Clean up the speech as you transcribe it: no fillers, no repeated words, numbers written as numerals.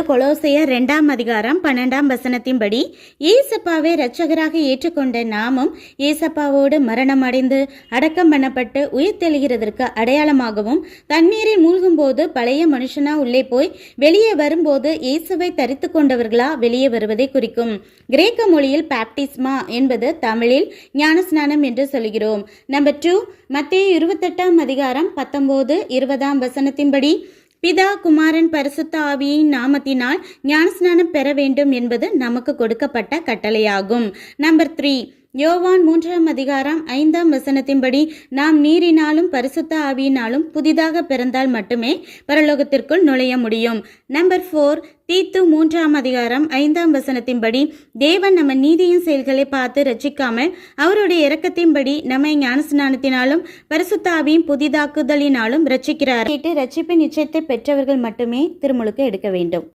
கொலோசையர் 2:12 ஏசப்பாவை இரட்சகராக ஏற்றுக்கொண்ட நாமும் ஏசப்பாவோடு மரணம் அடைந்து அடக்கம் பண்ணப்பட்டு உயிர்த்தெழுகிறதற்கு அடையாளமாகவும் தண்ணீரில் மூழ்கும் போது பழைய மனுஷனா உள்ளே போய் வெளியே வரும்போது இயேசுவை தரித்து கொண்டவர்களா வெளியே வருவதை குறிக்கும். கிரேக்க மொழியில் பாப்டிஸ்மா என்பது தமிழில் ஞானஸ்நானம் என்று சொல்கிறோம். நம்பர் 2, மத்தேயு 28:19-20 பிதா குமாரன் பரிசுத்த ஆவியின் நாமத்தினால் ஞானஸ்நானம் பெற வேண்டும் என்பது நமக்கு கொடுக்கப்பட்ட கட்டளையாகும். நம்பர் 3, யோவான் 3:5 நாம் நீரினாலும் பரிசுத்த ஆவியினாலும் புதிதாக பிறந்தால் மட்டுமே பரலோகத்திற்குள் நுழைய முடியும். நம்பர் 4, தீத்து 3:5 தேவன் நம்ம நீதியின் செயல்களை பார்த்து ரட்சிக்காமல் அவருடைய இரக்கத்தின்படி நம்மை ஞானஸ்நானத்தினாலும் பரிசுத்த ஆவியின் புதிதாக்குதலினாலும் ரட்சிக்கிறார். ரட்சிப்பின் நிச்சயத்தை பெற்றவர்கள் மட்டுமே திருமுழுக்கு எடுக்க வேண்டும்.